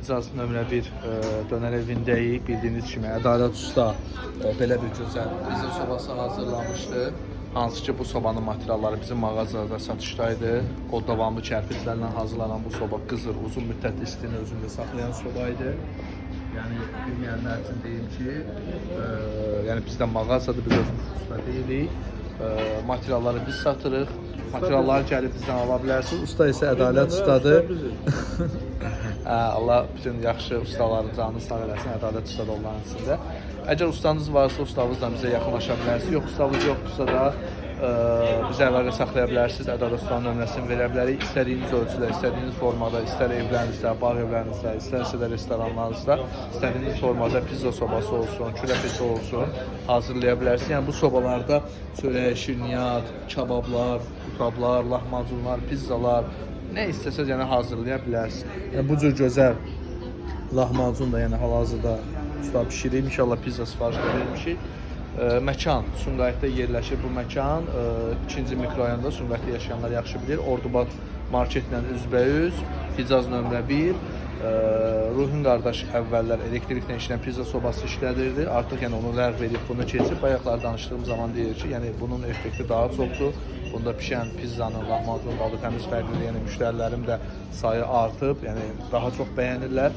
Hicaz nömrə 1 dönər evindəyik. Bildiyiniz kimi Ədalət Usta belə bir gözəl bizim sobası hazırlamışdı. Hansı ki bu sobanın materialları bizim mağazada satışdaydı. O davamlı kərpiclərlə hazırlanan bu soba qızır, uzun müddət istini özündə saxlayan sobaydı. Yəni bilməyənlər üçün deyim ki, yəni bizdə mağazadır, biz özümüz usta deyilik. Materialları biz satırıq. Materialları gəlib bizdən ala bilərsiniz. Usta isə Ədalət Ustadır. Allah bütün yaxşı ustaların canını sağ eləsin, Ədalət Usta da onların içində. Əgər ustanız varsa, ustavızla bizə yaxınlaşa bilərsiniz. Yox, ustavız yoxdursa da bizə əlaqə saxlaya bilərsiniz. Ədalət Ustanın nömrəsini verə bilərik. İstədiyiniz ölçüdə, istədiyiniz formada, istər evlərinizdə, bağ evlərinizdə, istərsə də restoranlarınızda, istədiyiniz formada pizza sobası olsun, küləfəsi olsun, hazırlaya bilərsiniz. Yəni bu sobalarda çörək, şirniyyat, kabablar, qutablar, lahmacunlar, pizzalar, nə istəsəz yəni hazırlaya bilərsiniz. Yəni bu cür gözəl lahmacun da yəni hal-hazırda usta bişirir. İnşallah pizza sifariş vermişik. Məkan Sumqayıtda yerləşir bu məkan. 2-ci mikrorayonda Sumqayıtda yaşayanlar yaxşı bilir. Ordubad marketlə üzbəyüz, Hicaz nömrə 1. Ruhun qardaş əvvəllər elektriklə işləyən pizza sobası işlədirdi. Artıq yəni onu ləğv edib bunu keçib. Bayaqlar danışdığım zaman deyir ki, yəni bunun effekti daha çoxdur. Bunda pişən pizzanın, lahmacunun dadı təmiz fərqlidir. Yəni müştərilərim də sayı artıb, yəni daha çox bəyənirlər.